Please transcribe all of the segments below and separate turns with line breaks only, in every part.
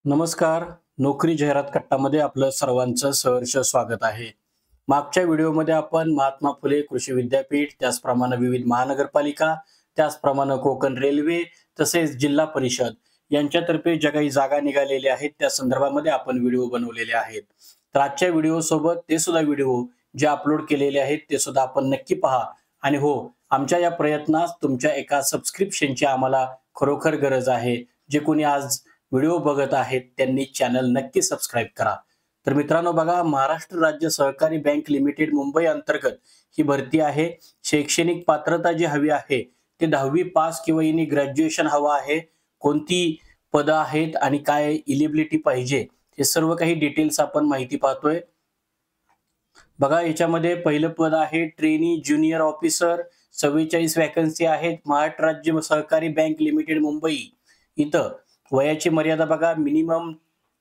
नमस्कार. नोकरी जाहिरात कट्टामध्ये आपलं सर्वांचं सहर्ष स्वागत आहे. मागच्या व्हिडिओमध्ये आपण महात्मा फुले कृषी विद्यापीठ, त्याचप्रमाणे विविध महानगरपालिका, त्याचप्रमाणे कोकण रेल्वे, तसेच जिल्हा परिषद यांच्यातर्फे ज्या काही जागा निघालेल्या आहेत त्या संदर्भामध्ये आपण व्हिडिओ बनवलेले आहेत. तर आजच्या व्हिडिओ सोबत ते सुद्धा व्हिडिओ जे अपलोड केलेले आहेत ते सुद्धा आपण नक्की पहा. आणि हो, आमच्या या प्रयत्नात तुमच्या एका सबस्क्रिप्शनची आम्हाला खरोखर गरज आहे. जे कोणी आज व्हिडिओ बघत आहेत त्यांनी चॅनल नक्की सबस्क्राईब करा. तर मित्रांनो बघा, महाराष्ट्र राज्य सहकारी बँक लिमिटेड मुंबई अंतर्गत ही भरती आहे. शैक्षणिक पात्रता जी हवी आहे ते 10वी पास किंवा यांनी ग्रॅज्युएशन हवं आहे. कोणती पदं आहेत आणि काय इलिजिबिलिटी पाहिजे हे सर्व काही डिटेल्स आपण माहिती पाहतोय. बघा, याच्यामध्ये पहिलं पद आहे ट्रेनी ज्युनियर ऑफिसर. 44 वॅकन्सी आहेत. महाराष्ट्र राज्य सहकारी बँक लिमिटेड मुंबई इथं वयाची मर्यादा बघा, मिनिमम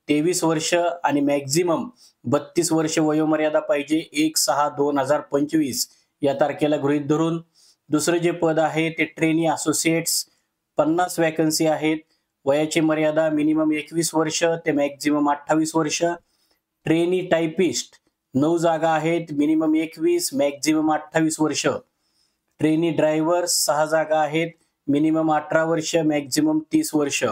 23 वर्ष आणि मॅक्झिमम 32 वर्ष वयोमर्यादा पाहिजे. 1/6/2025 या तारखेला गृहीत धरून. दुसरं जे पद आहे ते ट्रेनी असोसिएट्स. 50 वॅकन्सी आहेत. वयाची मर्यादा मिनिमम 21 वर्ष ते मॅक्झिमम 28 वर्ष. ट्रेनी टायपिस्ट 9 जागा आहेत. मिनिमम 21, मॅक्झिमम 28 वर्ष. ट्रेनी ड्रायव्हर्स 6 जागा आहेत. मिनिमम 18 वर्ष, मॅक्झिमम 30 वर्ष.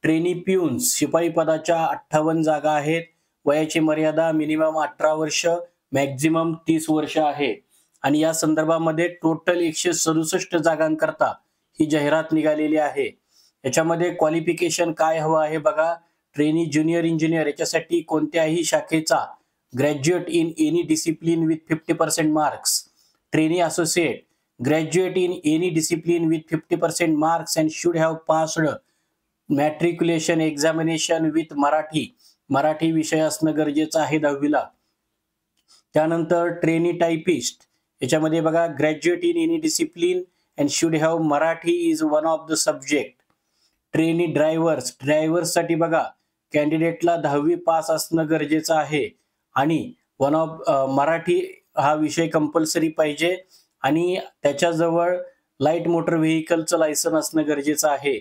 ट्रेनी प्यून्स शिपाई पदाच्या 58 जागा आहेत. वयाची मर्यादा मिनिमम 18 वर्ष, मॅक्झिमम 30 वर्ष आहे. आणि या संदर्भामध्ये टोटल 167 जागांकरता ही जाहिरात निघालेली आहे. याच्यामध्ये क्वालिफिकेशन काय हवं आहे बघा, ट्रेनी ज्युनियर इंजिनियर याच्यासाठी कोणत्याही शाखेचा graduate in any discipline with 50% marks. Trainee associate graduate in any discipline with 50% marks and should have passed matriculation examination with Marathi विषय असणं गरजेचं आहे 10वीला. त्यानंतर ट्रेनी टायपिस्ट याच्यामध्ये बघा, graduate in any discipline and should have Marathi is one of the subject. Trainee ड्रायव्हर्ससाठी बघा, कॅन्डिडेटला 10वी पास असणं गरजेचं आहे आणि मराठी हा विषय कंपल्सरी पाहिजे आणि त्याच्याजवळ लाईट मोटर व्हेकलचं लायसन असणं गरजेचं आहे.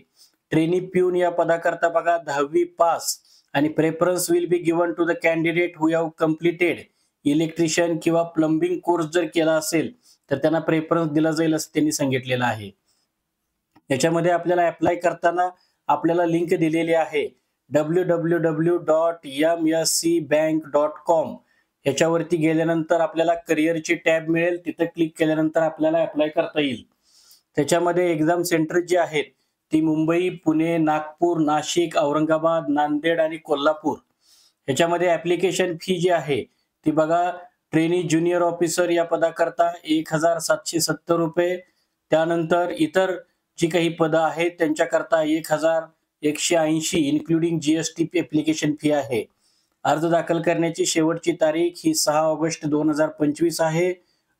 ट्रेनी प्यून या पदाकरता बघा, 10वी पास आणि preference will be given to the candidate who have completed electrician किंवा प्लंबिंग कोर्स जर केला असेल तर त्यांना प्रेफरन्स दिला जाईल असं त्यांनी सांगितलेलं आहे. याच्यामध्ये आपल्याला अप्लाय करताना आपल्याला लिंक दिलेली आहे www.mscbank.com. याच्यावरती गेल्यानंतर आपल्याला करिअरची टॅब मिळेल. तिथे क्लिक केल्यानंतर आपल्याला अप्लाय करता येईल. त्याच्यामध्ये एक्झाम सेंटर जे आहेत ती मुंबई, पुणे, नागपूर, नाशिक, औरंगाबाद, नांदेड आणि कोल्हापूर. याच्यामध्ये ऍप्लिकेशन फी जी आहे ती बघा, ट्रेनी ज्युनियर ऑफिसर या पदाकरता 1770 रुपये. त्यानंतर इतर जी काही पदं आहेत त्यांच्याकरता 1180 इन्क्लुडिंग GST ऍप्लिकेशन फी आहे. अर्ज दाखल करण्याची शेवटची तारीख ही 6 ऑगस्ट 2025 आहे.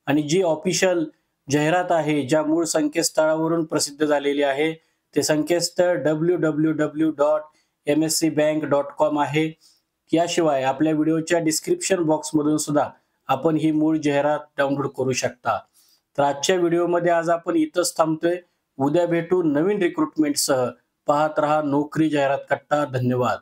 आणि जी ऑफिशियल जाहिरात आहे ज्या मूळ संकेतस्थळावरून प्रसिद्ध झालेली आहे ते संकेतस्थळ www.mscbank.com आहे. याशिवाय आपल्या व्हिडिओच्या डिस्क्रिप्शन बॉक्समधून सुद्धा आपण ही मूळ जाहिरात डाउनलोड करू शकता. तर आजच्या व्हिडिओमध्ये आज आपण इथंच थांबतोय. उद्या भेटू नवीन रिक्रुटमेंटसह. पाहत रहा नोकरी जाहिरात कट्टा. धन्यवाद.